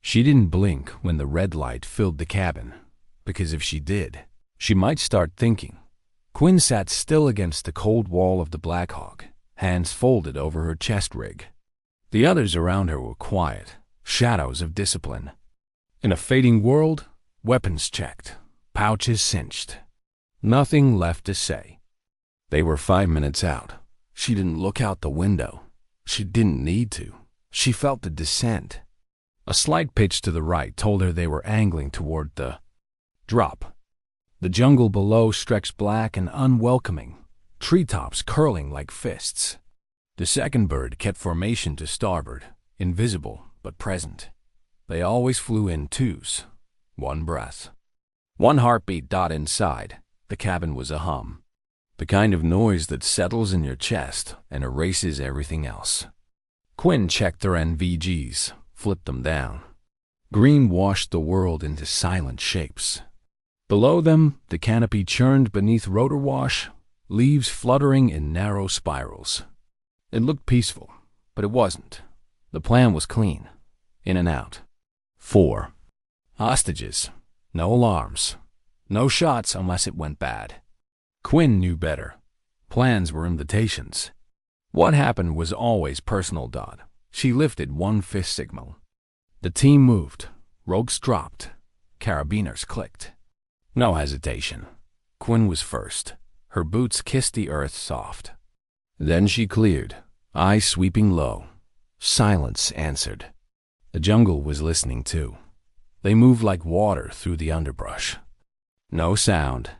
She didn't blink when the red light filled the cabin, because if she did, she might start thinking. Quinn sat still against the cold wall of the Black Hawk, hands folded over her chest rig. The others around her were quiet, shadows of discipline. In a fading world, weapons checked, pouches cinched. Nothing left to say. They were 5 minutes out. She didn't look out the window. She didn't need to. She felt the descent. A slight pitch to the right told her they were angling toward the drop. The jungle below stretched black and unwelcoming, treetops curling like fists. The second bird kept formation to starboard, invisible but present. They always flew in twos, one breath. One heartbeat. Inside, the cabin was a hum. The kind of noise that settles in your chest and erases everything else. Quinn checked their NVGs, flipped them down. Green washed the world into silent shapes. Below them, the canopy churned beneath rotor wash, leaves fluttering in narrow spirals. It looked peaceful, but it wasn't. The plan was clean. In and out. 4 hostages. No alarms. No shots unless it went bad. Quinn knew better. Plans were invitations. What happened was always personal. She lifted one fist signal. The team moved. Rogues dropped. Carabiners clicked. No hesitation. Quinn was first. Her boots kissed the earth soft. Then she cleared, eyes sweeping low. Silence answered. The jungle was listening too. They moved like water through the underbrush. No sound,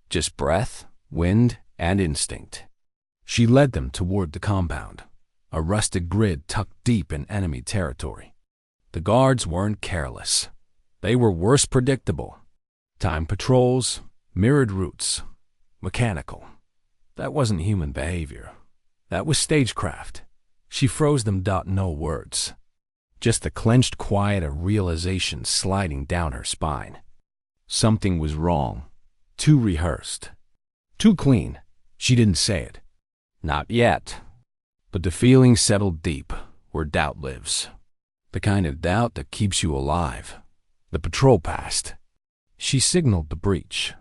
just breath, wind, and instinct. She led them toward the compound, a rusted grid tucked deep in enemy territory. The guards weren't careless. They were worse predictable. Time patrols, mirrored routes, mechanical. That wasn't human behavior. That was stagecraft. She froze them. No words. Just the clenched quiet of realization sliding down her spine. Something was wrong. Too rehearsed. Too clean. She didn't say it. Not yet. But the feeling settled deep, where doubt lives. The kind of doubt that keeps you alive. The patrol passed. She signaled the breach.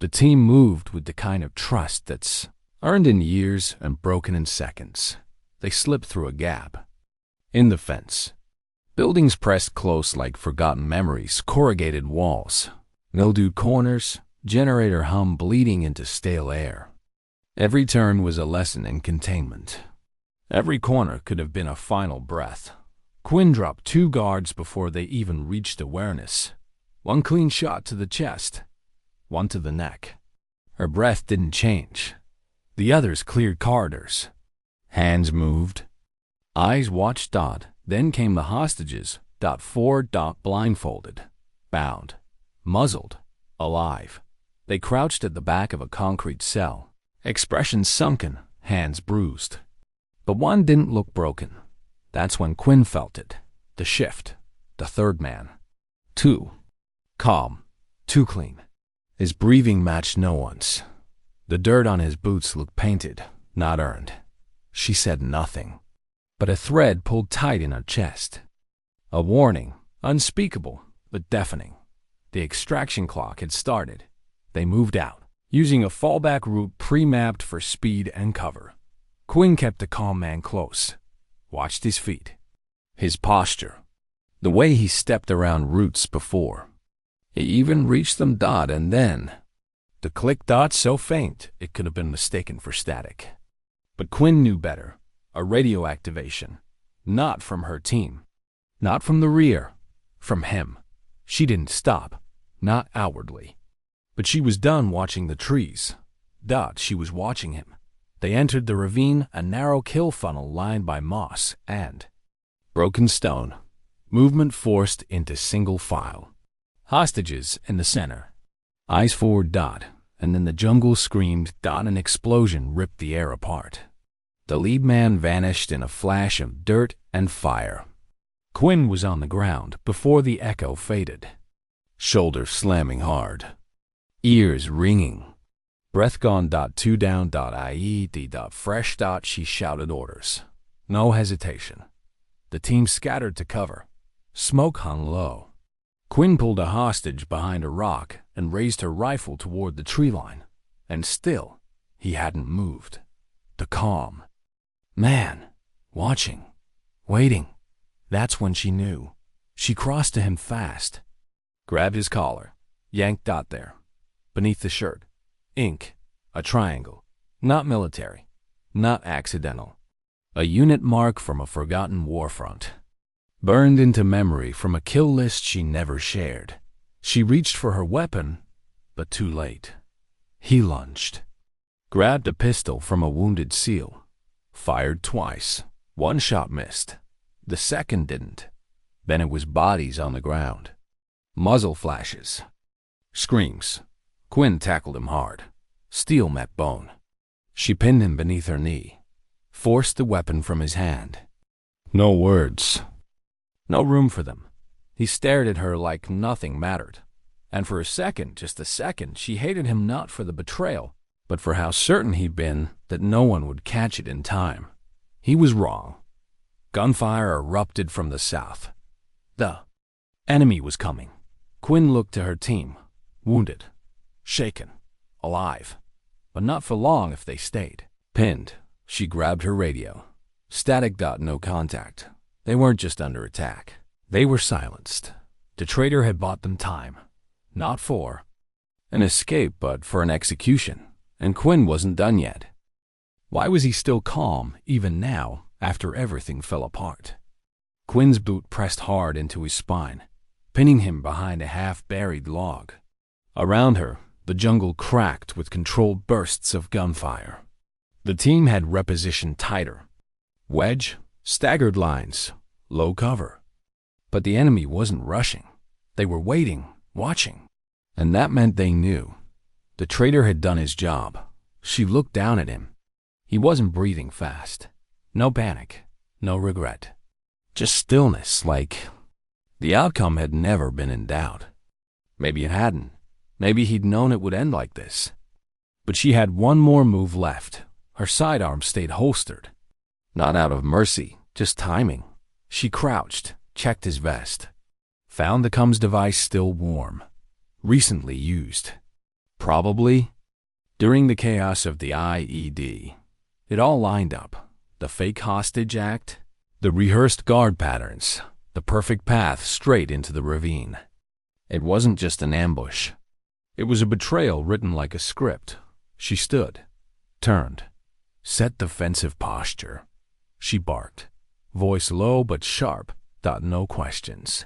The team moved with the kind of trust that's earned in years and broken in seconds. They slipped through a gap. In the fence. Buildings pressed close like forgotten memories, corrugated walls, mildewed corners, generator hum bleeding into stale air. Every turn was a lesson in containment. Every corner could have been a final breath. Quinn dropped 2 guards before they even reached awareness. One clean shot to the chest, one to the neck. Her breath didn't change. The others cleared corridors. Hands moved. Eyes watched. Then came the hostages. 4 blindfolded, bound, muzzled, alive. They crouched at the back of a concrete cell, expressions sunken, hands bruised. But one didn't look broken. That's when Quinn felt it. The shift. The third man. 2. Calm. Too clean. His breathing matched no one's. The dirt on his boots looked painted, not earned. She said nothing. But a thread pulled tight in her chest. A warning, unspeakable, but deafening. The extraction clock had started. They moved out, using a fallback route pre-mapped for speed and cover. Quinn kept the calm man close, watched his feet, his posture, the way he stepped around roots before. He even reached them. And then, the click. So faint it could have been mistaken for static. But Quinn knew better. A radio activation. Not from her team. Not from the rear. From him. She didn't stop. Not outwardly. But she was done watching the trees. She was watching him. They entered the ravine, a narrow kill funnel lined by moss and broken stone. Movement forced into single file. Hostages in the center. Eyes forward. And then the jungle screamed. An explosion ripped the air apart. The lead man vanished in a flash of dirt and fire. Quinn was on the ground before the echo faded. Shoulders slamming hard. Ears ringing. Breath gone. 2 down. IED. Fresh. She shouted orders. No hesitation. The team scattered to cover. Smoke hung low. Quinn pulled a hostage behind a rock and raised her rifle toward the tree line. And still, he hadn't moved. The calm. Man, watching, waiting. That's when she knew. She crossed to him fast, grabbed his collar, yanked out there. Beneath the shirt, ink, a triangle. Not military, not accidental. A unit mark from a forgotten war front. Burned into memory from a kill list she never shared. She reached for her weapon, but too late. He lunged, grabbed a pistol from a wounded SEAL, fired twice. One shot missed. The second didn't. Then it was bodies on the ground. Muzzle flashes. Screams. Quinn tackled him hard. Steel met bone. She pinned him beneath her knee, forced the weapon from his hand. No words. No room for them. He stared at her like nothing mattered. And for a second, just a second, she hated him not for the betrayal, but for how certain he'd been that no one would catch it in time. He was wrong. Gunfire erupted from the south. The enemy was coming. Quinn looked to her team, wounded, shaken, alive. But not for long if they stayed. Pinned, she grabbed her radio. Static dot, no contact. They weren't just under attack. They were silenced. The traitor had bought them time. Not for an escape, but for an execution. And Quinn wasn't done yet. Why was he still calm, even now, after everything fell apart? Quinn's boot pressed hard into his spine, pinning him behind a half-buried log. Around her, the jungle cracked with controlled bursts of gunfire. The team had repositioned tighter. Wedge, staggered lines, low cover. But the enemy wasn't rushing. They were waiting, watching. And that meant they knew. The traitor had done his job. She looked down at him. He wasn't breathing fast. No panic, no regret. Just stillness, like the outcome had never been in doubt. Maybe it hadn't. Maybe he'd known it would end like this. But she had one more move left. Her sidearm stayed holstered. Not out of mercy, just timing. She crouched, checked his vest. Found the comms device still warm. Recently used. Probably during the chaos of the IED. It all lined up. The fake hostage act, the rehearsed guard patterns, the perfect path straight into the ravine. It wasn't just an ambush. It was a betrayal written like a script. She stood, turned, set defensive posture. She barked, voice low but sharp, no questions.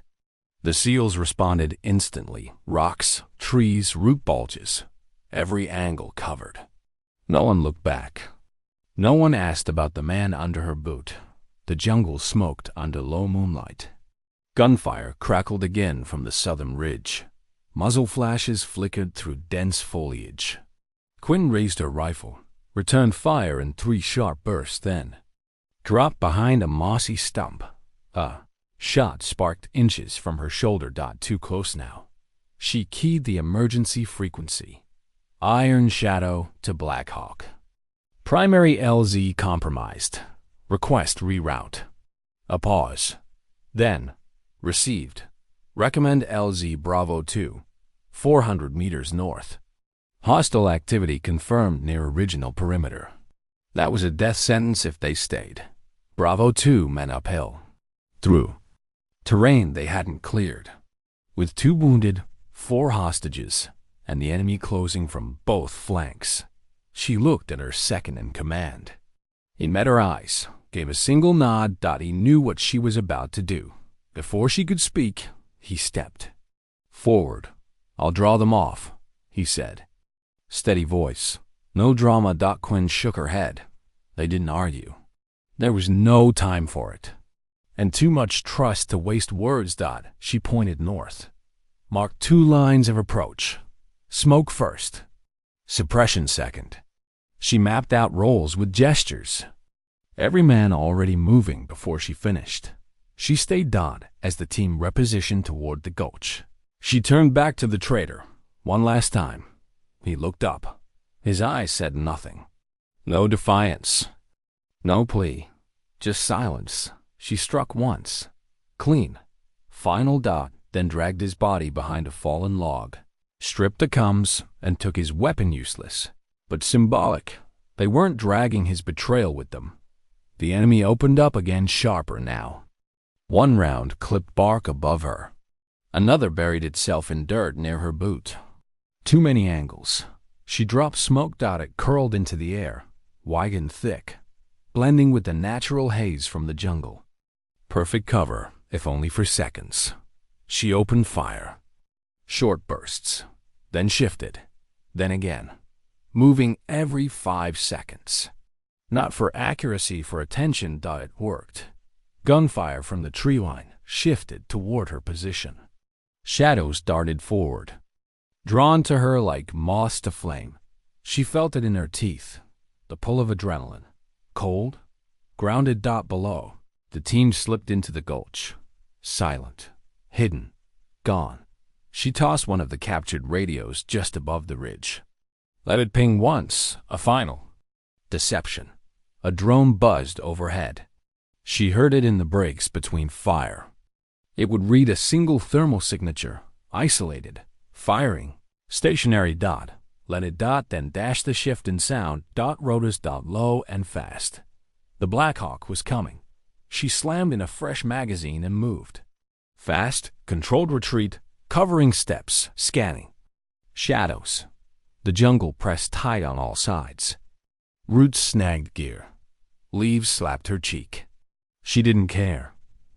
The SEALs responded instantly. Rocks, trees, root bulges. Every angle covered. No one looked back. No one asked about the man under her boot. The jungle smoked under low moonlight. Gunfire crackled again from the southern ridge. Muzzle flashes flickered through dense foliage. Quinn raised her rifle, returned fire in 3 sharp bursts, then dropped behind a mossy stump. A shot sparked inches from her shoulder. Too close now. She keyed the emergency frequency. Iron Shadow to Black Hawk. Primary LZ compromised. Request reroute. A pause. Then, received. Recommend LZ Bravo 2, 400 meters north. Hostile activity confirmed near original perimeter. That was a death sentence if they stayed. Bravo 2 men uphill. Through terrain they hadn't cleared. With 2 wounded, 4 hostages, and the enemy closing from both flanks. She looked at her second in command. He met her eyes, gave a single nod. He knew what she was about to do. Before she could speak, he stepped forward. I'll draw them off, he said. Steady voice. No drama. Quinn shook her head. They didn't argue. There was no time for it. And too much trust to waste words. She pointed north. Marked 2 lines of approach. Smoke first. Suppression second. She mapped out roles with gestures. Every man already moving before she finished. She stayed as the team repositioned toward the gulch. She turned back to the traitor. One last time. He looked up. His eyes said nothing. No defiance. No plea. Just silence. She struck once. Clean. Final dot, then dragged his body behind a fallen log, stripped the cums, and took his weapon useless, but symbolic. They weren't dragging his betrayal with them. The enemy opened up again sharper now. One round clipped bark above her. Another buried itself in dirt near her boot. Too many angles. She dropped smoke dot. It curled into the air, wide and thick, blending with the natural haze from the jungle. Perfect cover, if only for seconds. She opened fire. Short bursts, then shifted, then again, moving every 5 seconds. Not for accuracy, for attention. It worked. Gunfire from the tree line shifted toward her position. Shadows darted forward, drawn to her like moths to flame. She felt it in her teeth, the pull of adrenaline. Cold, grounded. Below, the team slipped into the gulch, silent, hidden, gone. She tossed one of the captured radios just above the ridge. Let it ping once, a final. Deception. A drone buzzed overhead. She heard it in the breaks between fire. It would read a single thermal signature, isolated, firing, stationary. Let it then dash the shift in sound. Rotors. Low and fast. The Blackhawk was coming. She slammed in a fresh magazine and moved. Fast, controlled retreat, covering steps, scanning. Shadows. The jungle pressed tight on all sides. Roots snagged gear. Leaves slapped her cheek. She didn't care.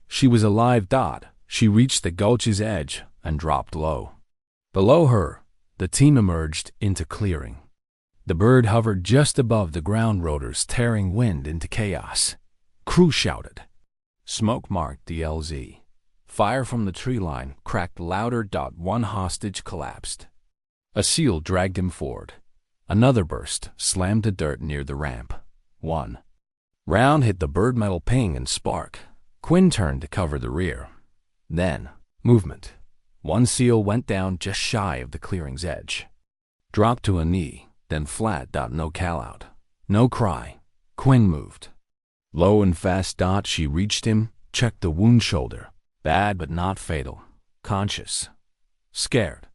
She was alive. She reached the gulch's edge and dropped low. Below her, the team emerged into clearing. The bird hovered just above the ground, rotors tearing wind into chaos. Crew shouted. Smoke marked the LZ. Fire from the tree line cracked louder. One hostage collapsed. A seal dragged him forward. Another burst slammed to dirt near the ramp. One round hit the bird, metal ping and spark. Quinn turned to cover the rear. Then, movement. One seal went down just shy of the clearing's edge. Dropped to a knee, then flat. No call out. No cry. Quinn moved. Low and fast. She reached him, checked the wound shoulder. Bad but not fatal. Conscious. Scared.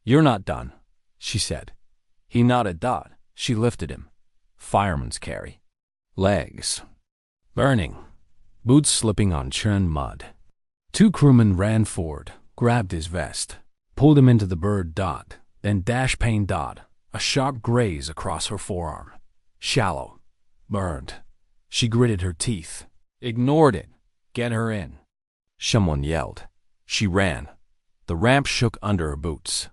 You're not done, she said. He nodded. She lifted him. Fireman's carry. Legs burning. Boots slipping on churned mud. 2 crewmen ran forward, grabbed his vest, pulled him into the bird. Then dash pane. A sharp graze across her forearm. Shallow. Burned. She gritted her teeth. Ignored it. Get her in. Someone yelled. She ran. The ramp shook under her boots.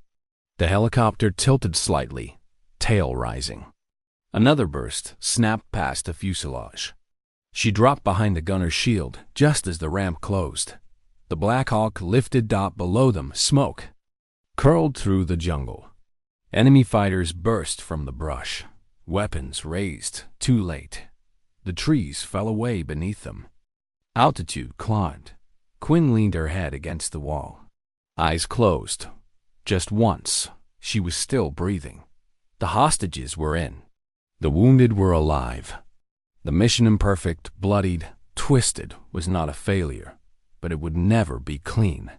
The helicopter tilted slightly, tail rising. Another burst snapped past the fuselage. She dropped behind the gunner's shield just as the ramp closed. The Blackhawk lifted. Below them, smoke curled through the jungle. Enemy fighters burst from the brush. Weapons raised, too late. The trees fell away beneath them. Altitude climbed. Quinn leaned her head against the wall. Eyes closed. Just once, she was still breathing. The hostages were in. The wounded were alive. The mission, imperfect, bloodied, twisted, was not a failure, but it would never be clean.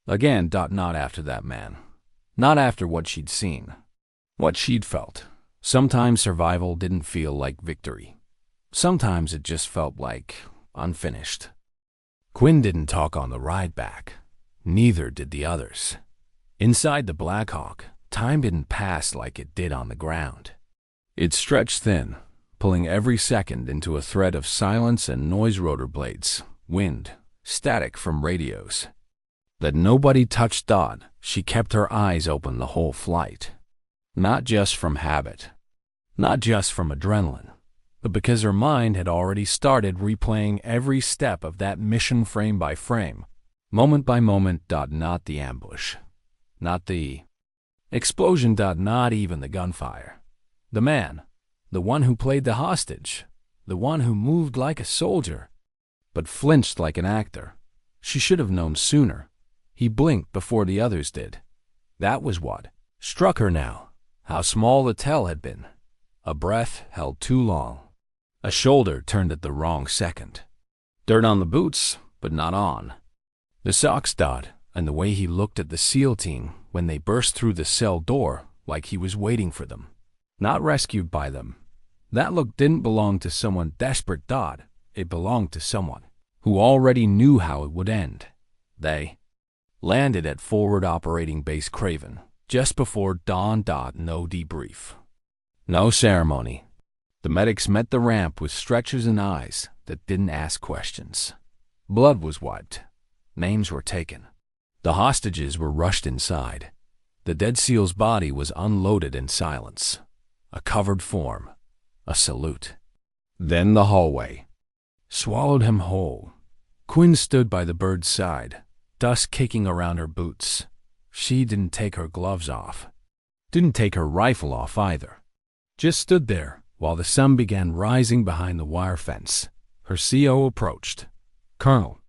Again. Not after that man. Not after what she'd seen. What she'd felt. Sometimes survival didn't feel like victory. Sometimes it just felt like unfinished. Quinn didn't talk on the ride back. Neither did the others. Inside the Blackhawk, time didn't pass like it did on the ground. It stretched thin, pulling every second into a thread of silence and noise. Rotor blades, wind, static from radios. That nobody touched. She kept her eyes open the whole flight. Not just from habit, not just from adrenaline, but because her mind had already started replaying every step of that mission, frame by frame, moment by moment. Not the ambush, not the explosion. Not even the gunfire. The man, the one who played the hostage, the one who moved like a soldier, but flinched like an actor. She should have known sooner. He blinked before the others did. That was what struck her now. How small the tell had been. A breath held too long. A shoulder turned at the wrong second. Dirt on the boots, but not on. The socks dot, and the way he looked at the SEAL team when they burst through the cell door like he was waiting for them, not rescued by them. That look didn't belong to someone desperate dot. It belonged to someone who already knew how it would end. They landed at Forward Operating Base Kraven just before dawn. No debrief. No ceremony. The medics met the ramp with stretchers and eyes that didn't ask questions. Blood was wiped. Names were taken. The hostages were rushed inside. The dead SEAL's body was unloaded in silence. A covered form. A salute. Then the hallway swallowed him whole. Quinn stood by the bird's side, dust kicking around her boots. She didn't take her gloves off. Didn't take her rifle off either. Just stood there while the sun began rising behind the wire fence. Her CO approached. Colonel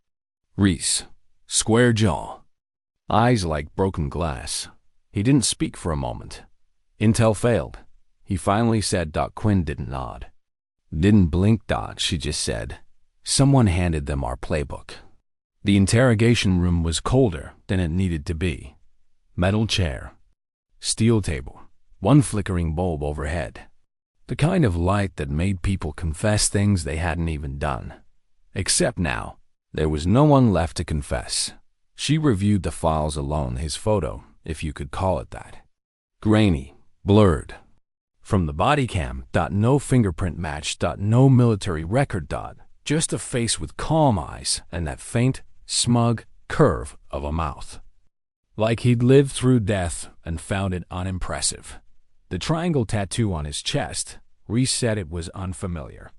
Reese, square jaw, eyes like broken glass. He didn't speak for a moment. Intel failed. He finally said. Quinn didn't nod. Didn't blink. She just said, "Someone handed them our playbook." The interrogation room was colder than it needed to be. Metal chair, steel table, one flickering bulb overhead. The kind of light that made people confess things they hadn't even done. Except now, there was no one left to confess. She reviewed the files alone, his photo, if you could call it that. Grainy, blurred. From the body cam. No fingerprint match. No military record. Just a face with calm eyes and that faint, smug curve of a mouth. Like he'd lived through death and found it unimpressive. The triangle tattoo on his chest, Reese said it was unfamiliar.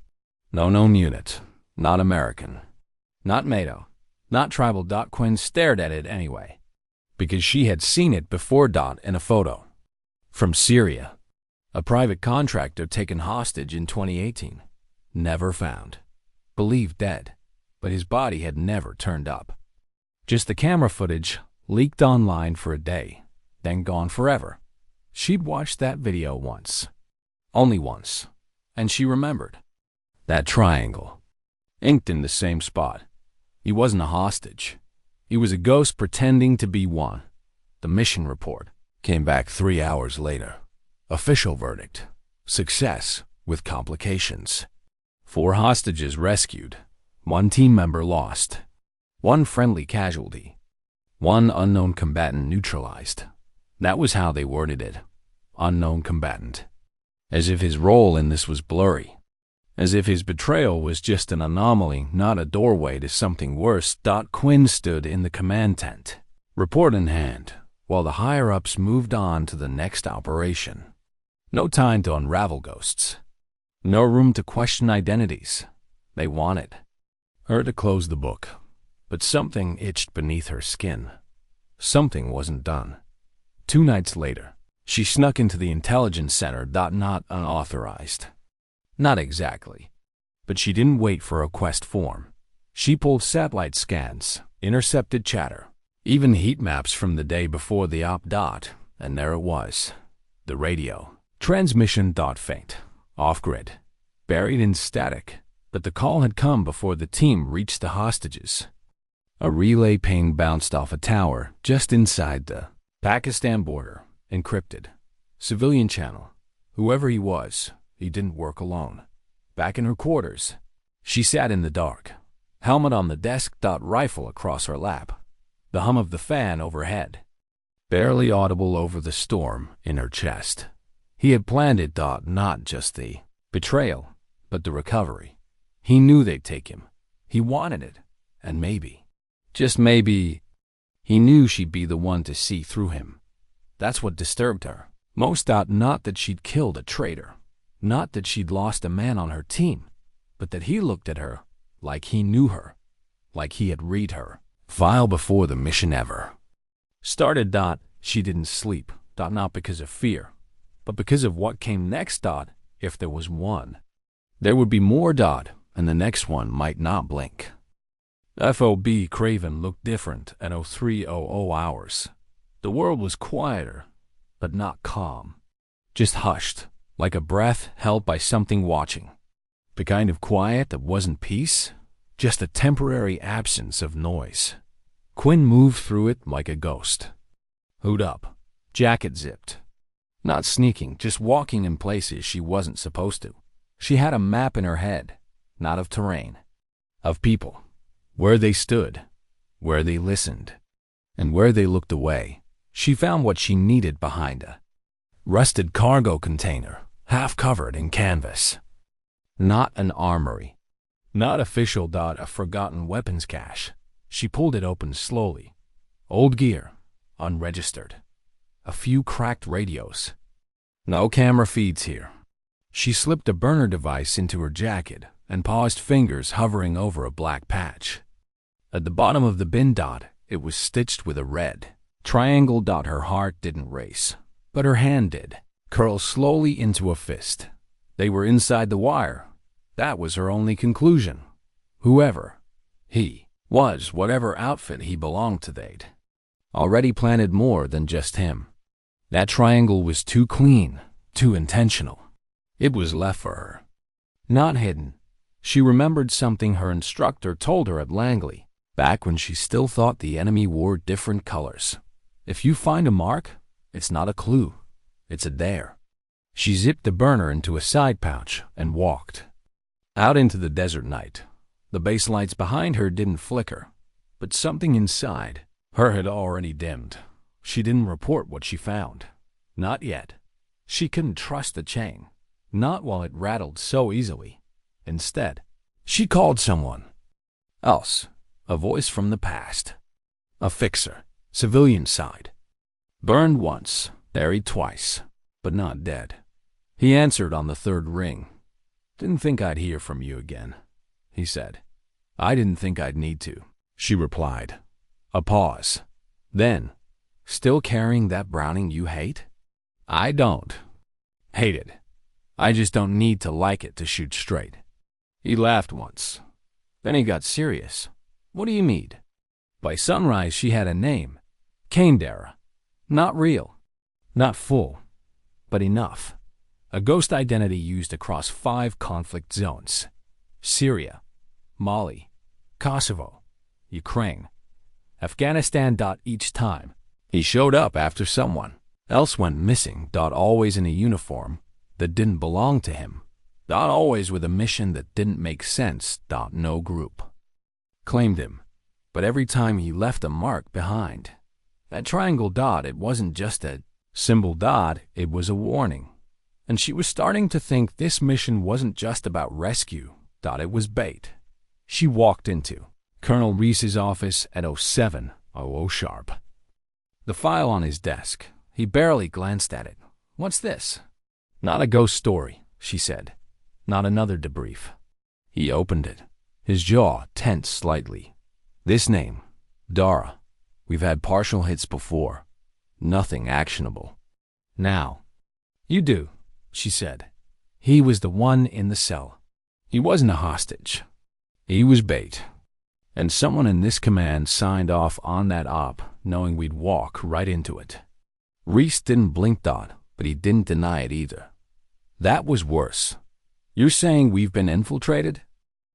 No known unit. Not American. Not NATO. Not tribal. Quinn stared at it anyway, because she had seen it before. In a photo. From Syria. A private contractor taken hostage in 2018. Never found. Believed dead, but his body had never turned up. Just the camera footage leaked online for a day, then gone forever. She'd watched that video once. Only once. And she remembered. That triangle. Inked in the same spot. He wasn't a hostage. He was a ghost pretending to be one. The mission report came back 3 hours later. Official verdict. Success with complications. 4 hostages rescued. 1 team member lost. 1 friendly casualty. 1 unknown combatant neutralized. That was how they worded it. Unknown combatant. As if his role in this was blurry. As if his betrayal was just an anomaly, not a doorway to something worse. Quinn stood in the command tent, report in hand, while the higher-ups moved on to the next operation. No time to unravel ghosts. No room to question identities. They wanted her to close the book. But something itched beneath her skin. Something wasn't done. 2 nights later, she snuck into the intelligence center. Not unauthorized. Not exactly. But she didn't wait for a request form. She pulled satellite scans, intercepted chatter, even heat maps from the day before the op. And there it was. The radio. Transmission. Faint. Off-grid. Buried in static. But the call had come before the team reached the hostages. A relay ping bounced off a tower just inside the Pakistan border. Encrypted. Civilian channel. Whoever he was, he didn't work alone. Back in her quarters, she sat in the dark. Helmet on the desk. Rifle across her lap. The hum of the fan overhead. Barely audible over the storm in her chest. He had planned it. Not just the betrayal, but the recovery. He knew they'd take him. He wanted it. And maybe, just maybe, he knew she'd be the one to see through him. That's what disturbed her most. Not that she'd killed a traitor. Not that she'd lost a man on her team. But that he looked at her like he knew her. Like he had read her file before the mission ever started. She didn't sleep. Not because of fear, but because of what came next. If there was one, there would be more. And the next one might not blink. FOB Kraven looked different at 0300 hours. The world was quieter, but not calm. Just hushed, like a breath held by something watching. The kind of quiet that wasn't peace, just a temporary absence of noise. Quinn moved through it like a ghost. Hood up, jacket zipped. Not sneaking, just walking in places she wasn't supposed to. She had a map in her head, not of terrain, of people, where they stood, where they listened, and where they looked away. She found what she needed behind a rusted cargo container, half covered in canvas. Not an armory. Not official. A forgotten weapons cache. She pulled it open slowly. Old gear, unregistered. A few cracked radios. No camera feeds here. She slipped a burner device into her jacket and paused, fingers hovering over a black patch. At the bottom of the bin. It was stitched with a red triangle. Her heart didn't race, but her hand did, curl slowly into a fist. They were inside the wire. That was her only conclusion. Whoever he was, whatever outfit he belonged to, they'd already planted more than just him. That triangle was too clean, too intentional. It was left for her, not hidden. She remembered something her instructor told her at Langley, back when she still thought the enemy wore different colors. If you find a mark, it's not a clue, it's a dare. She zipped the burner into a side pouch and walked out into the desert night. The base lights behind her didn't flicker, but something inside her had already dimmed. She didn't report what she found. Not yet. She couldn't trust the chain, not while it rattled so easily. Instead, she called someone else, a voice from the past. A fixer, civilian side. Burned once, buried twice, but not dead. He answered on the third ring. Didn't think I'd hear from you again, he said. I didn't think I'd need to, she replied. A pause. Then, still carrying that Browning you hate? I don't hate it. I just don't need to like it to shoot straight. He laughed once. Then he got serious. What do you mean? By sunrise she had a name. Kandera. Not real. Not full. But enough. A ghost identity used across 5 conflict zones. Syria, Mali, Kosovo, Ukraine, Afghanistan. Each time, he showed up after someone else went missing. Always in a uniform that didn't belong to him. Always with a mission that didn't make sense. No group claimed him. But every time he left a mark behind. That triangle. It wasn't just a symbol. It was a warning. And she was starting to think this mission wasn't just about rescue. It was bait. She walked into Colonel Reese's office at 07:00 sharp. The file on his desk. He barely glanced at it. What's this? Not a ghost story, she said. Not another debrief. He opened it. His jaw tensed slightly. This name, Dara. We've had partial hits before. Nothing actionable. Now, you do, she said. He was the one in the cell. He wasn't a hostage. He was bait. And someone in this command signed off on that op, knowing we'd walk right into it. Reese didn't blink. But he didn't deny it either. That was worse. You're saying we've been infiltrated?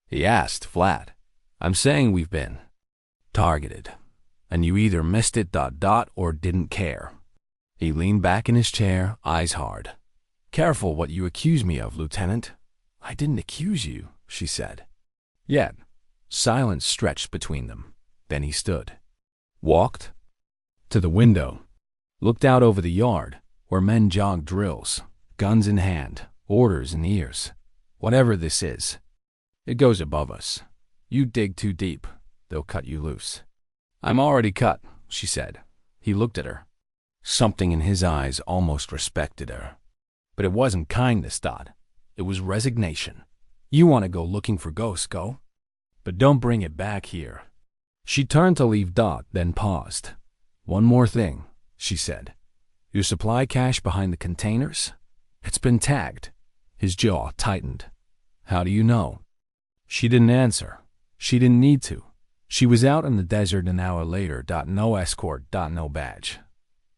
He asked flat. I'm saying we've been targeted. And you either missed it. Or didn't care. He leaned back in his chair, eyes hard. Careful what you accuse me of, Lieutenant. I didn't accuse you, she said. Yet, silence stretched between them. Then he stood. Walked to the window. Looked out over the yard, where men jogged drills, guns in hand, orders in ears. Whatever this is, it goes above us. You dig too deep, they'll cut you loose. I'm already cut, she said. He looked at her. Something in his eyes almost respected her. But it wasn't kindness. It was resignation. You want to go looking for ghosts, go. But don't bring it back here. She turned to leave. Then paused. One more thing, she said. Your supply cache behind the containers? It's been tagged. His jaw tightened. How do you know? She didn't answer. She didn't need to. She was out in the desert an hour later. No escort. No badge.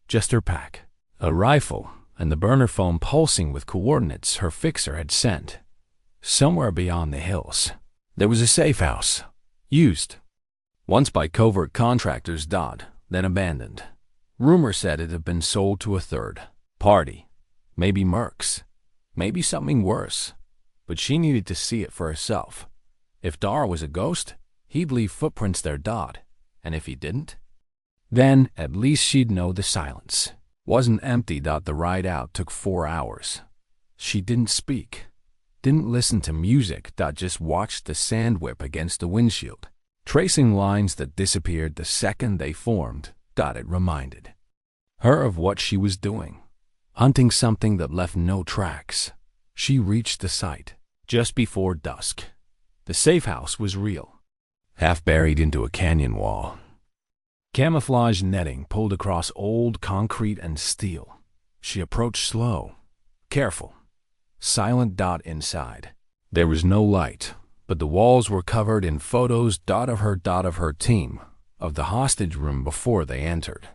Just her pack. A rifle and the burner phone pulsing with coordinates her fixer had sent. Somewhere beyond the hills, there was a safe house. Used. Once by covert contractors. Then abandoned. Rumor said it had been sold to a third party. Maybe Mercs. Maybe something worse. But she needed to see it for herself. If Dar was a ghost, he'd leave footprints there. And if he didn't? Then at least she'd know the silence wasn't empty. The ride out took 4 hours. She didn't speak. Didn't listen to music. Just watched the sand whip against the windshield, tracing lines that disappeared the second they formed. It reminded her of what she was doing, hunting something that left no tracks. She reached the site just before dusk. The safe house was real, half buried into a canyon wall. Camouflage netting pulled across old concrete and steel. She approached slow, careful, silent. Inside, there was no light, but the walls were covered in photos. Of her team, of the hostage room before they entered.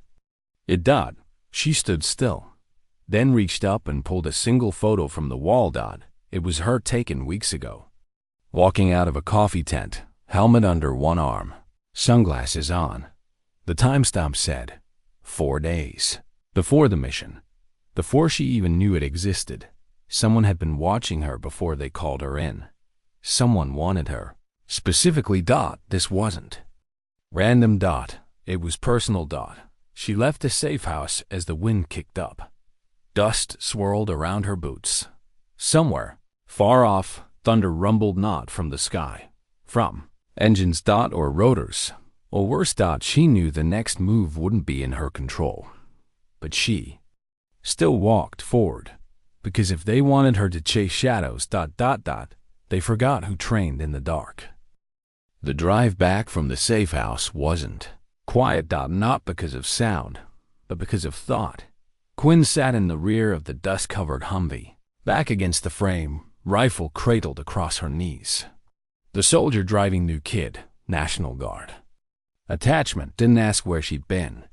She stood still, then reached up and pulled a single photo from the wall. It was her taken weeks ago, walking out of a coffee tent, helmet under one arm, sunglasses on. The timestamp said 4 days before the mission, before she even knew it existed. Someone had been watching her before they called her in. Someone wanted her. Specifically. This wasn't random. It was personal. She left the safe house as the wind kicked up. Dust swirled around her boots. Somewhere, far off, thunder rumbled not from the sky. From engines. Or rotors. Or worse. She knew the next move wouldn't be in her control. But she still walked forward, because if they wanted her to chase shadows. They forgot who trained in the dark. The drive back from the safe house wasn't quiet. Not because of sound, but because of thought. Quinn sat in the rear of the dust-covered Humvee, back against the frame, rifle cradled across her knees. The soldier driving new kid, National Guard. Attachment didn't ask where she'd been.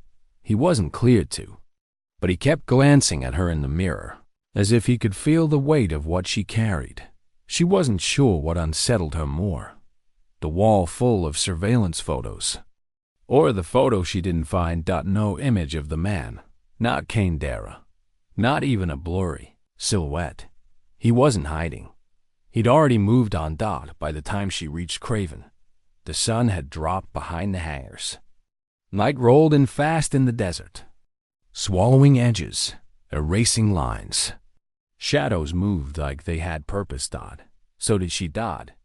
He wasn't cleared to. But he kept glancing at her in the mirror, as if he could feel the weight of what she carried. She wasn't sure what unsettled her more. The wall full of surveillance photos. Or the photo she didn't find. No image of the man. Not Kandera. Not even a blurry silhouette. He wasn't hiding. He'd already moved on. By the time she reached Kraven, the sun had dropped behind the hangars. Night rolled in fast in the desert, swallowing edges, erasing lines. Shadows moved like they had purpose. So did she.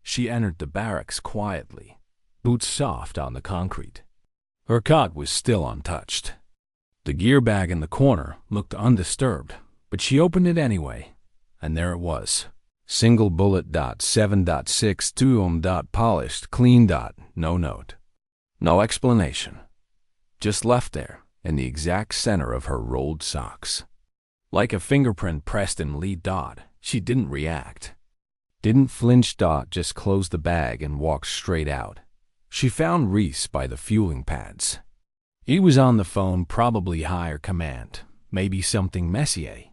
She entered the barracks quietly, boots soft on the concrete. Her cot was still untouched. The gear bag in the corner looked undisturbed, but she opened it anyway, and there it was. Single bullet. 7.62 polished, clean. No note. No explanation. Just left there in the exact center of her rolled socks. Like a fingerprint pressed in lead. She didn't react. Didn't flinch. Just closed the bag and walked straight out. She found Reese by the fueling pads. He was on the phone, probably higher command, maybe something Messier.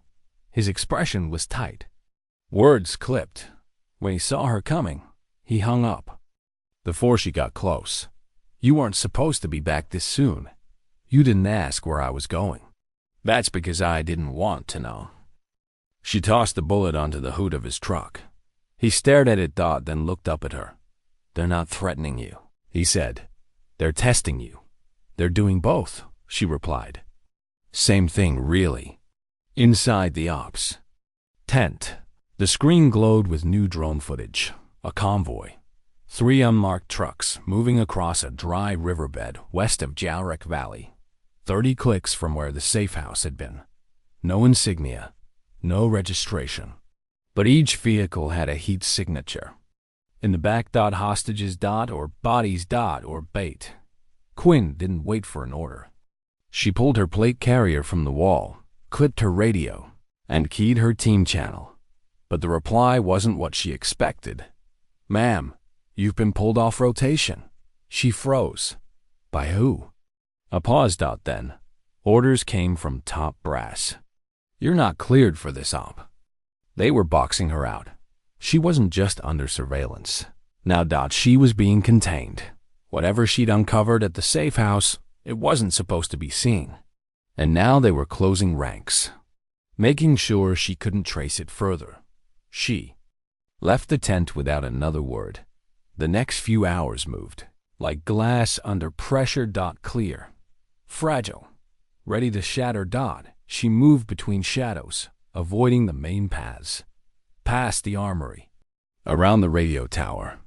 His expression was tight. Words clipped. When he saw her coming, he hung up. Before she got close. You weren't supposed to be back this soon. You didn't ask where I was going. That's because I didn't want to know. She tossed the bullet onto the hood of his truck. He stared at it. Then looked up at her. They're not threatening you, he said. They're testing you. They're doing both, she replied. Same thing, really. Inside the ops tent, the screen glowed with new drone footage. A convoy. 3 unmarked trucks moving across a dry riverbed west of Jalrek Valley. 30 clicks from where the safe house had been. No insignia, no registration. But each vehicle had a heat signature. In the back. Hostages. Or bodies. Or bait. Quinn didn't wait for an order. She pulled her plate carrier from the wall, clipped her radio, and keyed her team channel. But the reply wasn't what she expected. Ma'am, you've been pulled off rotation. She froze. By who? A pause. Then. Orders came from top brass. You're not cleared for this op. They were boxing her out. She wasn't just under surveillance. Now. She was being contained. Whatever she'd uncovered at the safe house, it wasn't supposed to be seen. And now they were closing ranks, making sure she couldn't trace it further. She left the tent without another word. The next few hours moved like glass under pressure. Clear, fragile, ready to shatter. She moved between shadows, avoiding the main paths, past the armory, around the radio tower,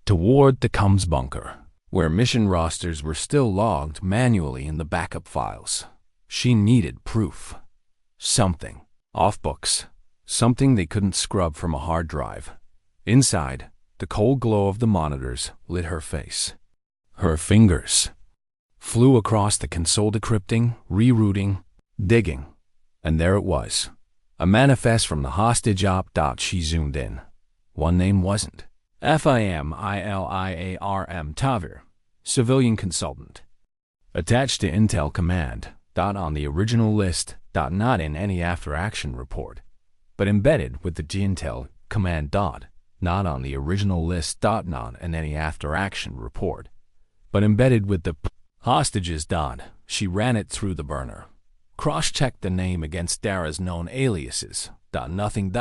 toward the comms bunker, where mission rosters were still logged manually in the backup files. She needed proof. Something off books, something they couldn't scrub from a hard drive. Inside, the cold glow of the monitors lit her face. Her fingers flew across the console, decrypting, rerouting, digging. And there it was, a manifest from the hostage op. She zoomed in. One name wasn't. FIM ILIARM Tavir, civilian consultant. Attached to Intel Command. On the original list. Not in any after-action report, but embedded with the Intel Command. Not on the original list. Not in any after-action report, but embedded with the hostages. She ran it through the burner. Cross-checked the name against Dara's known aliases. Nothing.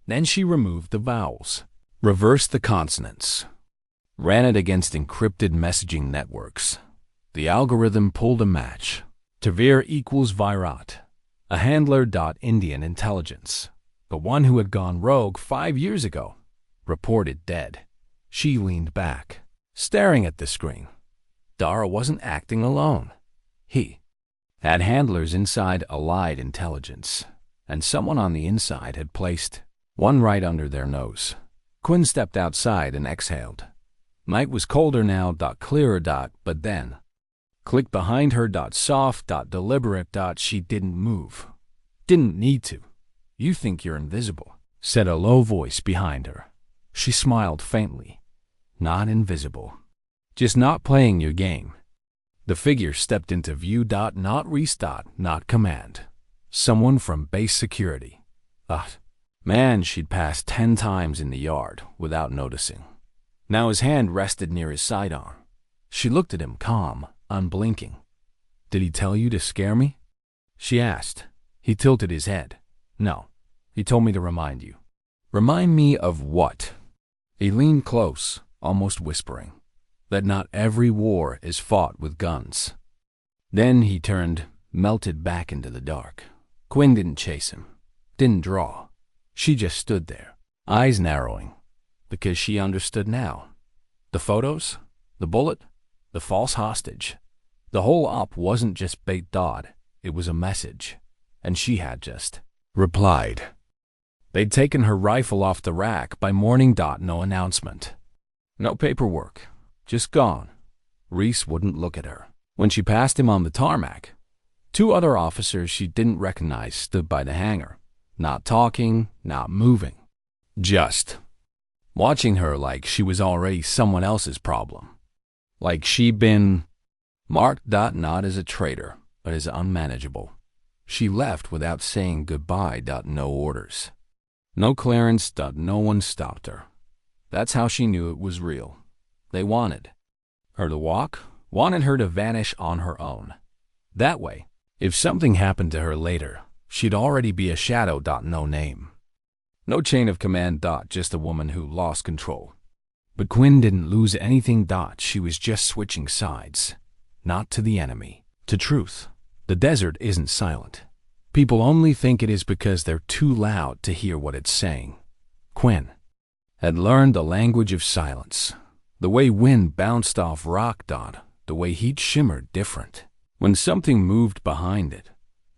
Then she removed the vowels, reversed the consonants, ran it against encrypted messaging networks. The algorithm pulled a match. Tavir equals Virat, a handler. Indian intelligence, the one who had gone rogue 5 years ago, reported dead. She leaned back, staring at the screen. Dara wasn't acting alone. He had handlers inside Allied intelligence, and someone on the inside had placed one right under their nose. Quinn stepped outside and exhaled. Night was colder now. Clearer. But then, click behind her. Soft. Deliberate. She didn't move. Didn't need to. You think you're invisible, said a low voice behind her. She smiled faintly. Not invisible. Just not playing your game. The figure stepped into view. Not restart. Not command. Someone from base security. Man she'd passed 10 times in the yard without noticing. Now his hand rested near his sidearm. She looked at him, calm, unblinking. Did he tell you to scare me? She asked. He tilted his head. No. He told me to remind you. Remind me of what? He leaned close, almost whispering, that not every war is fought with guns. Then he turned, melted back into the dark. Quinn didn't chase him, didn't draw. She just stood there, eyes narrowing, because she understood now. The photos, the bullet, the false hostage. The whole op wasn't just bait. It was a message, and she had just replied. They'd taken her rifle off the rack by morning. No announcement. No paperwork. Just gone. Reese wouldn't look at her. When she passed him on the tarmac, 2 other officers she didn't recognize stood by the hangar, not talking, not moving, just watching her like she was already someone else's problem. Like she'd been marked. Not as a traitor, but as unmanageable. She left without saying goodbye. No orders. No clearance. No one stopped her. That's how she knew it was real. They wanted her to walk, wanted her to vanish on her own. That way, if something happened to her later, she'd already be a shadow. No name. No chain of command. Just a woman who lost control. But Quinn didn't lose anything. She was just switching sides. Not to the enemy, to truth. The desert isn't silent. People only think it is because they're too loud to hear what it's saying. Quinn had learned the language of silence. The way wind bounced off rock. The way heat shimmered different when something moved behind it.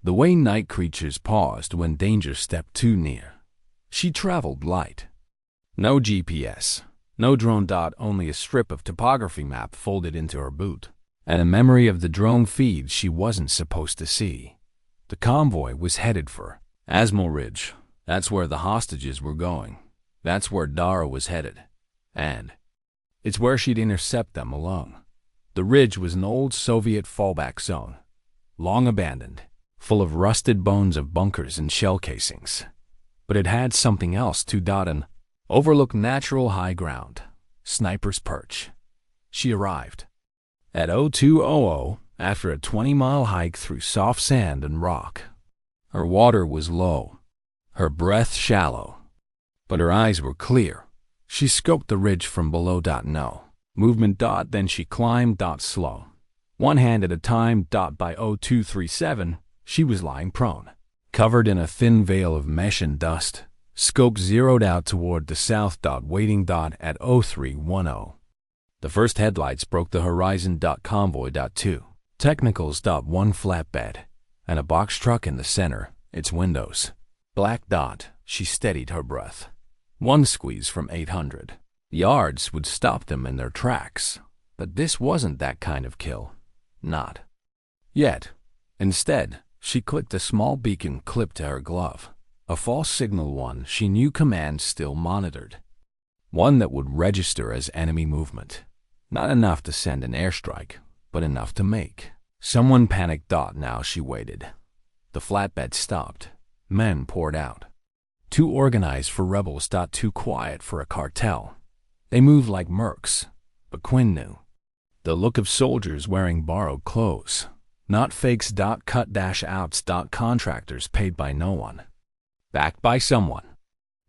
The way night creatures paused when danger stepped too near. She traveled light. No GPS, no drone. Only a strip of topography map folded into her boot, and a memory of the drone feed she wasn't supposed to see. The convoy was headed for Asmal Ridge. That's where the hostages were going. That's where Dara was headed. And it's where she'd intercept them along. The ridge was an old Soviet fallback zone, long abandoned, full of rusted bones of bunkers and shell casings. But it had something else too. An overlooked natural high ground, sniper's perch. She arrived at 0200 after a 20-mile hike through soft sand and rock. Her water was low, her breath shallow, but her eyes were clear. She scoped the ridge from below. No movement. Then she climbed. Slow, one hand at a time. By 0237, she was lying prone, covered in a thin veil of mesh and dust. Scope zeroed out toward the south. Waiting. At 0310. The first headlights broke the horizon. Convoy. 2 technicals. 1 flatbed, and a box truck in the center, its windows black. She steadied her breath. One squeeze from 800 yards would stop them in their tracks, but this wasn't that kind of kill. Not yet. Instead, she clicked a small beacon clip to her glove, a false signal one she knew command still monitored, one that would register as enemy movement. Not enough to send an airstrike, but enough to make someone panic. Now she waited. The flatbed stopped. Men poured out. Too organized for rebels. Too quiet for a cartel. They moved like mercs, but Quinn knew. The look of soldiers wearing borrowed clothes, not fakes. Cut-outs. Contractors paid by no one, backed by someone.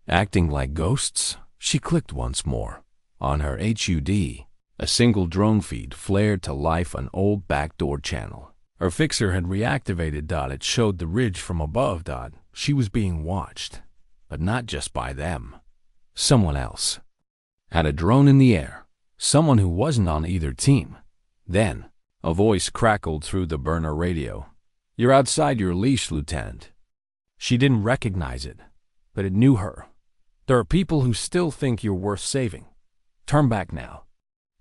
Acting like ghosts, she clicked once more. On her HUD, a single drone feed flared to life, an old backdoor channel. Her fixer had reactivated. It showed the ridge from above. She was being watched, but not just by them. Someone else had a drone in the air, someone who wasn't on either team. Then, a voice crackled through the burner radio. "You're outside your leash, Lieutenant." She didn't recognize it, but it knew her. "There are people who still think you're worth saving. Turn back now."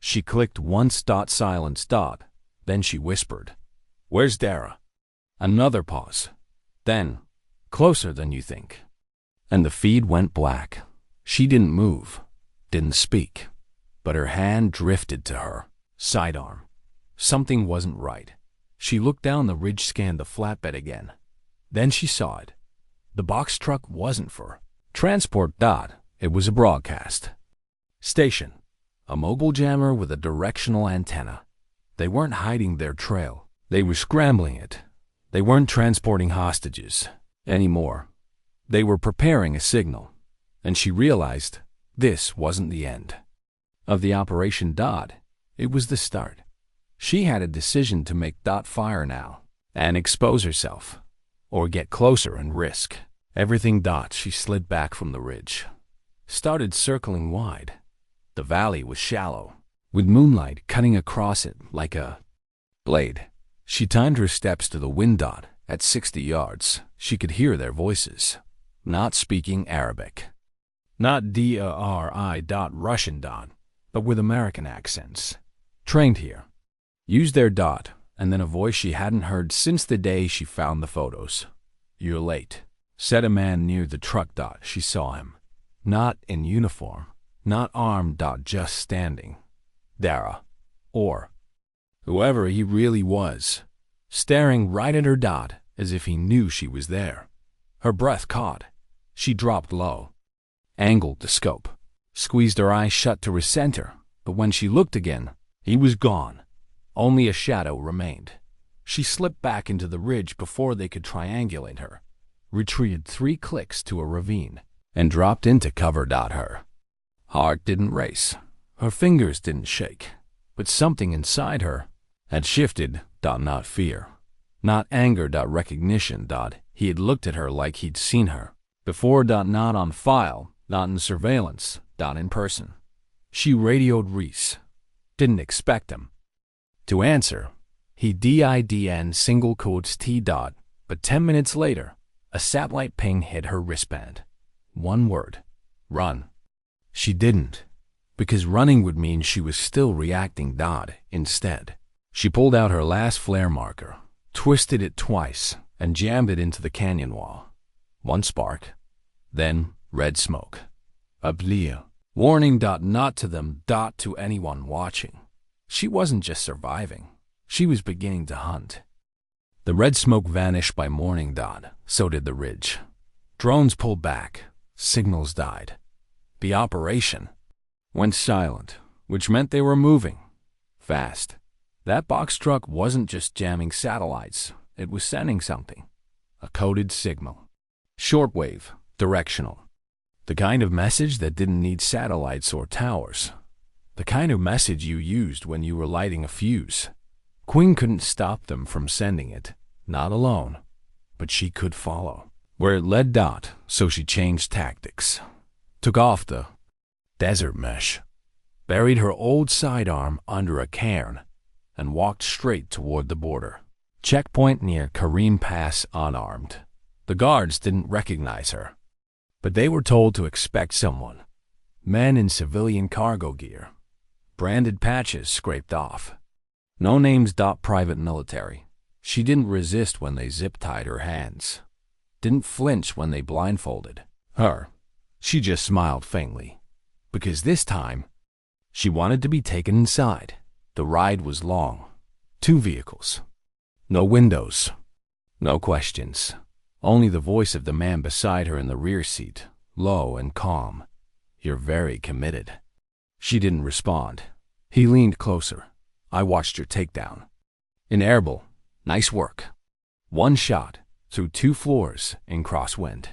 She clicked once. Silence. Then she whispered, "Where's Dara?" Another pause. Then, "Closer than you think." And the feed went black. She didn't move, didn't speak, but her hand drifted to her sidearm. Something wasn't right. She looked down the ridge, scanned the flatbed again. Then she saw it. The box truck wasn't for transport. It was a broadcast station, a mobile jammer with a directional antenna. They weren't hiding their trail. They were scrambling it. They weren't transporting hostages anymore. They were preparing a signal, and she realized this wasn't the end of the operation. It was the start. She had a decision to make. Fire now and expose herself, or get closer and risk everything. She slid back from the ridge, started circling wide. The valley was shallow, with moonlight cutting across it like a blade. She timed her steps to the wind. At 60 yards, she could hear their voices, not speaking Arabic, not Russian. But with American accents, trained here. Used their. And then a voice she hadn't heard since the day she found the photos. "You're late," said a man near the truck. She saw him, not in uniform, not armed. Just standing. Dara, or whoever he really was, staring right at her. As if he knew she was there. Her breath caught. She dropped low, angled the scope, squeezed her eyes shut to recenter, but when she looked again, he was gone. Only a shadow remained. She slipped back into the ridge before they could triangulate her, retreated 3 clicks to a ravine, and dropped into cover. Her heart didn't race, her fingers didn't shake, but something inside her had shifted. Not fear, not anger. Recognition. He had looked at her like he'd seen her before. Not on file, not in surveillance. In person. She radioed Reese. Didn't expect him to answer. He didn single quotes T. But 10 minutes later, a satellite ping hit her wristband. One word: run. She didn't, because running would mean she was still reacting. Instead, she pulled out her last flare marker, twisted it twice, and jammed it into the canyon wall. One spark, then red smoke. Oblique. Warning. Not to them. To anyone watching. She wasn't just surviving. She was beginning to hunt. The red smoke vanished by morning. So did the ridge. Drones pulled back. Signals died. The operation went silent, which meant they were moving. Fast. That box truck wasn't just jamming satellites. It was sending something. A coded signal. Shortwave. Directional. The kind of message that didn't need satellites or towers. The kind of message you used when you were lighting a fuse. Quinn couldn't stop them from sending it. Not alone. But she could follow. Where it led Dot, so she changed tactics. Took off the desert mesh. Buried her old sidearm under a cairn and walked straight toward the border. Checkpoint near Kareem Pass unarmed. The guards didn't recognize her, but they were told to expect someone. Men in civilian cargo gear. Branded patches scraped off. No names. Private military. She didn't resist when they zip-tied her hands. Didn't flinch when they blindfolded her. She just smiled faintly. Because this time, she wanted to be taken inside. The ride was long. 2 vehicles. No windows. No questions. Only the voice of the man beside her in the rear seat, low and calm. You're very committed. She didn't respond. He leaned closer. I watched your takedown. Inarrible. Nice work. 1 shot through 2 floors in crosswind.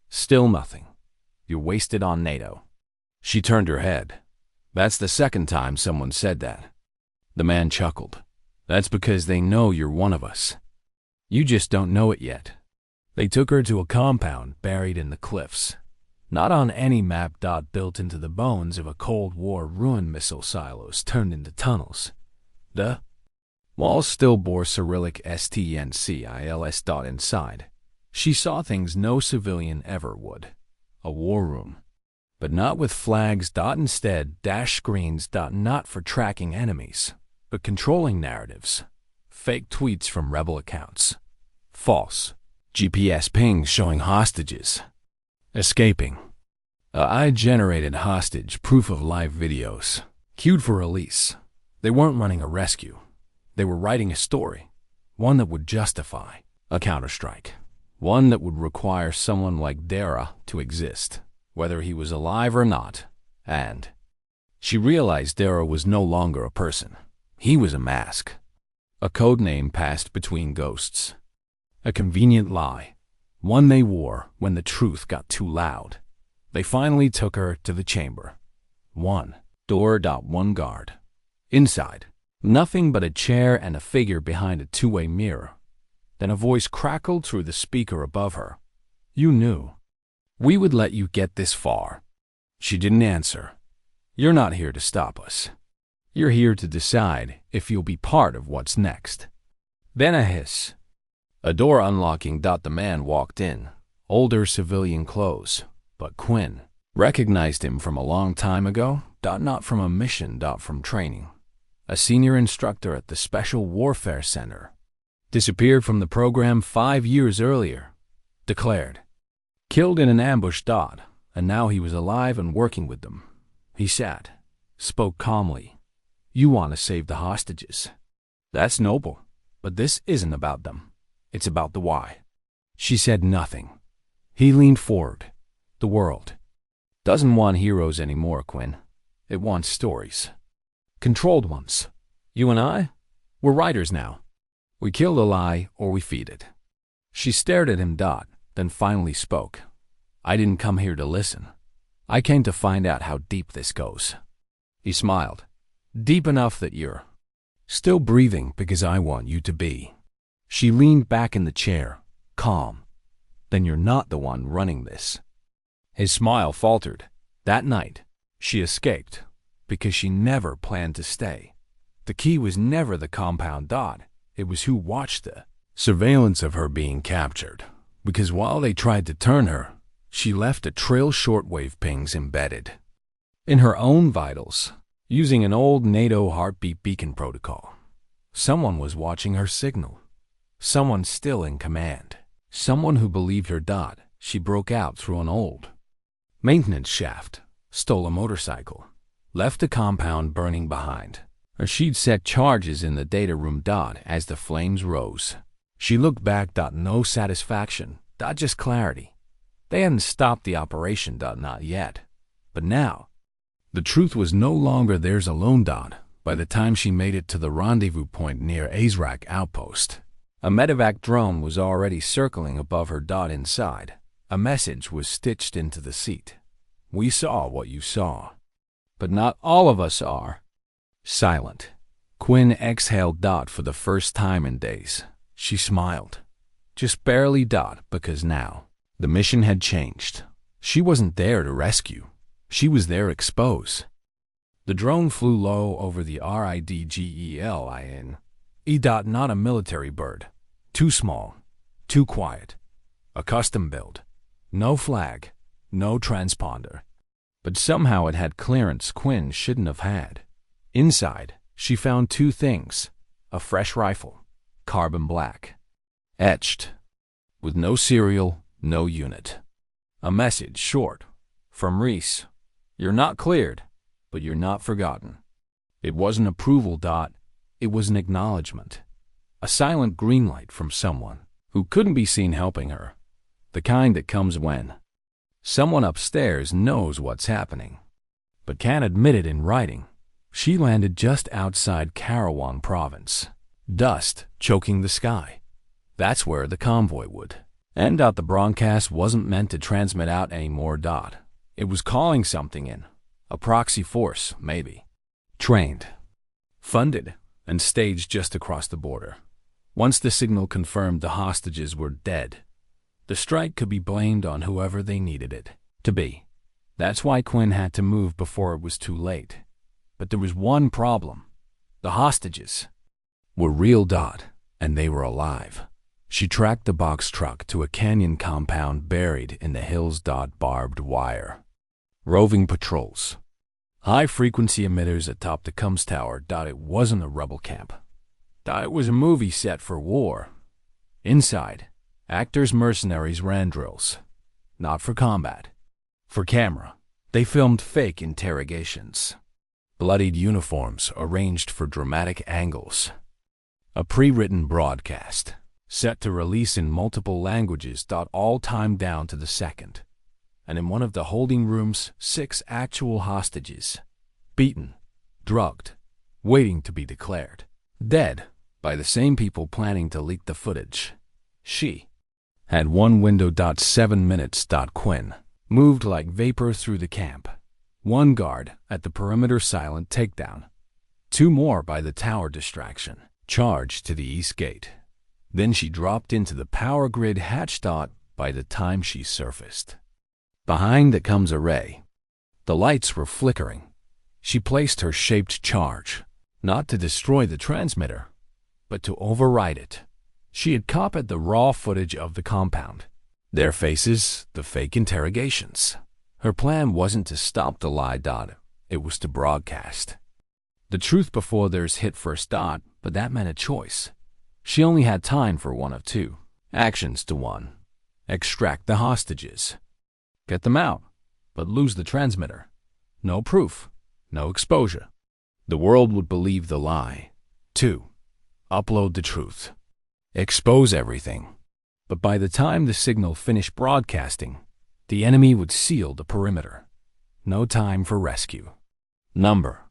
Still nothing. You're wasted on NATO. She turned her head. That's the second time someone said that. The man chuckled. That's because they know you're one of us. You just don't know it yet. They took her to a compound buried in the cliffs. Not on any map. Built into the bones of a Cold War ruin, missile silos turned into tunnels. The walls still bore Cyrillic STNCILS. Inside. She saw things no civilian ever would. A war room. But not with flags. Instead, dash screens. Not for tracking enemies, but controlling narratives. Fake tweets from rebel accounts. False. GPS pings showing hostages escaping. AI-generated hostage proof of live videos. Queued for release. They weren't running a rescue. They were writing a story. One that would justify a counterstrike. One that would require someone like Dara to exist, whether he was alive or not. And she realized Dara was no longer a person. He was a mask. A code name passed between ghosts. A convenient lie. One they wore when the truth got too loud. They finally took her to the chamber. 1 door. 1 guard. Inside, nothing but a chair and a figure behind a 2-way mirror. Then a voice crackled through the speaker above her. You knew. We would let you get this far. She didn't answer. You're not here to stop us. You're here to decide if you'll be part of what's next. Then a hiss. A door unlocking. The man walked in. Older civilian clothes. But Quinn recognized him from a long time ago. Not from a mission. From training. A senior instructor at the Special Warfare Center. Disappeared from the program 5 years earlier. Declared. Killed in an ambush. And now he was alive and working with them. He sat. Spoke calmly. You want to save the hostages. That's noble. But this isn't about them. It's about the why. She said nothing. He leaned forward. The world doesn't want heroes anymore, Quinn. It wants stories. Controlled ones. You and I? We're writers now. We kill the lie or we feed it. She stared at him. Then finally spoke. I didn't come here to listen. I came to find out how deep this goes. He smiled. Deep enough that you're still breathing because I want you to be. She leaned back in the chair, calm. Then you're not the one running this. His smile faltered. That night, she escaped because she never planned to stay. The key was never the compound. It was who watched the surveillance of her being captured. Because while they tried to turn her, she left a trail shortwave pings embedded in her own vitals, using an old NATO heartbeat beacon protocol. Someone was watching her signal. Someone still in command. Someone who believed her. She broke out through an old maintenance shaft, stole a motorcycle, left a compound burning behind. Or she'd set charges in the data room. As the flames rose. She looked back. No satisfaction. Just clarity. They hadn't stopped the operation. Not yet. But now, the truth was no longer theirs alone. By the time she made it to the rendezvous point near Azrak Outpost, a medevac drone was already circling above her. Inside, a message was stitched into the seat. We saw what you saw, but not all of us are. Silent. Quinn exhaled. For the first time in days, she smiled. Just barely. Because now, the mission had changed. She wasn't there to rescue. She was there to expose. The drone flew low over the Ridgelin. Not a military bird. Too small. Too quiet. A custom build. No flag. No transponder. But somehow it had clearance Quinn shouldn't have had. Inside, she found two things. A fresh rifle. Carbon black. Etched. With no serial, no unit. A message short. From Reese. You're not cleared, but you're not forgotten. It wasn't approval. It was an acknowledgement. A silent green light from someone who couldn't be seen helping her. The kind that comes when someone upstairs knows what's happening, but can't admit it in writing. She landed just outside Karawan province. Dust choking the sky. That's where the convoy would. And the broadcast wasn't meant to transmit out anymore. It was calling something in. A proxy force, maybe. Trained, funded, and staged just across the border. Once the signal confirmed the hostages were dead, the strike could be blamed on whoever they needed it to be. That's why Quinn had to move before it was too late. But there was one problem. The hostages were real. And they were alive. She tracked the box truck to a canyon compound buried in the hills. Barbed wire. Roving patrols. High-frequency emitters atop the comms tower. It wasn't a rebel camp. It was a movie set for war. Inside, actors' mercenaries ran drills. Not for combat. For camera. They filmed fake interrogations. Bloodied uniforms arranged for dramatic angles. A pre-written broadcast, set to release in multiple languages. All timed down to the second. And in one of the holding rooms, 6 actual hostages. Beaten, drugged, waiting to be declared dead by the same people planning to leak the footage. She had one window. 7 minutes. Quinn moved like vapor through the camp. 1 guard at the perimeter, silent takedown. 2 more by the tower, distraction. Charge to the east gate. Then she dropped into the power grid hatch. By the time she surfaced, behind the comms array, the lights were flickering. She placed her shaped charge, not to destroy the transmitter, but to override it. She had copied the raw footage of the compound. Their faces, the fake interrogations. Her plan wasn't to stop the lie. It was to broadcast the truth before theirs hit first. But that meant a choice. She only had time for one of 2 actions. 1. Extract the hostages. Get them out, but lose the transmitter. No proof, no exposure. The world would believe the lie. 2. Upload the truth. Expose everything. But by the time the signal finished broadcasting, the enemy would seal the perimeter. No time for rescue. Number.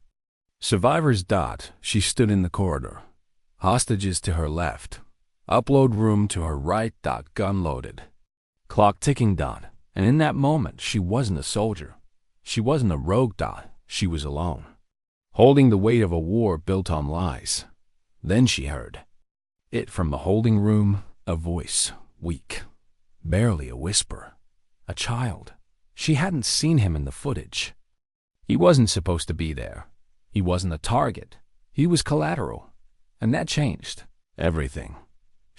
Survivors. She stood in the corridor. Hostages to her left. Upload room to her right. Gun loaded. Clock ticking. And in that moment, she wasn't a soldier. She wasn't a rogue. She was alone, holding the weight of a war built on lies. Then she heard it from the holding room, a voice, weak, barely a whisper. A child. She hadn't seen him in the footage. He wasn't supposed to be there. He wasn't a target. He was collateral. And that changed everything.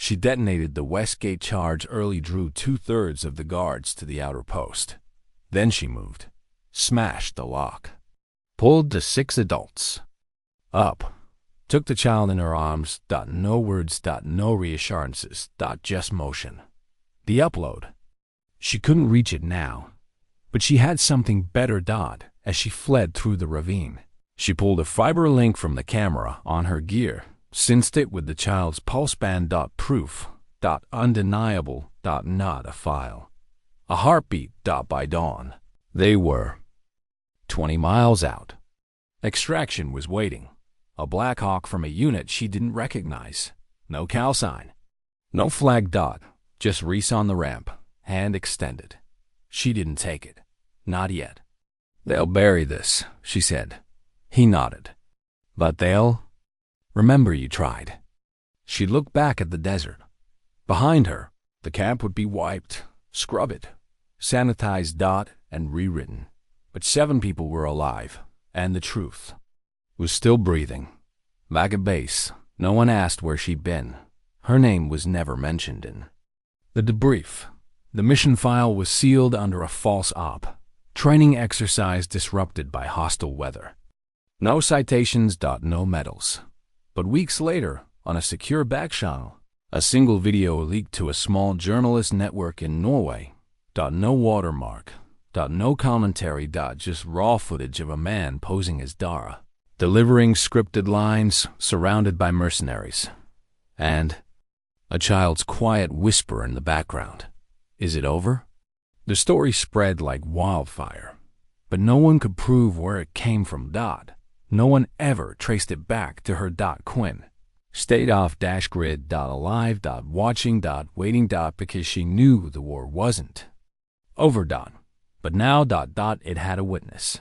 She detonated the west gate charge early, drew 2/3 of the guards to the outer post. Then she moved, smashed the lock, pulled the 6 adults up, took the child in her arms. No words. No reassurances. Just motion. The upload. She couldn't reach it now, but she had something better. As she fled through the ravine, she pulled a fiber link from the camera on her gear, synced it with the child's pulse band. Proof. Undeniable. Not a file. A heartbeat. By dawn, they were 20 miles out. Extraction was waiting. A Black Hawk from a unit she didn't recognize. No cal sign. No flag. Just Reese on the ramp, hand extended. She didn't take it. Not yet. "They'll bury this," she said. He nodded. "But they'll remember you tried." She looked back at the desert. Behind her, the camp would be wiped, scrubbed, sanitized, and rewritten. But 7 people were alive, and the truth was still breathing. Back at base, no one asked where she'd been. Her name was never mentioned in the debrief. The mission file was sealed under a false op. Training exercise disrupted by hostile weather. No citations. No medals. But weeks later, on a secure back channel, a single video leaked to a small journalist network in Norway. No watermark. No commentary. Just raw footage of a man posing as Dara, delivering scripted lines, surrounded by mercenaries. And a child's quiet whisper in the background. "Is it over?" The story spread like wildfire, but no one could prove where it came from. No one ever traced it back to her. Quinn stayed off -grid. Alive. Watching. Waiting. Because she knew the war wasn't over. But now. It had a witness.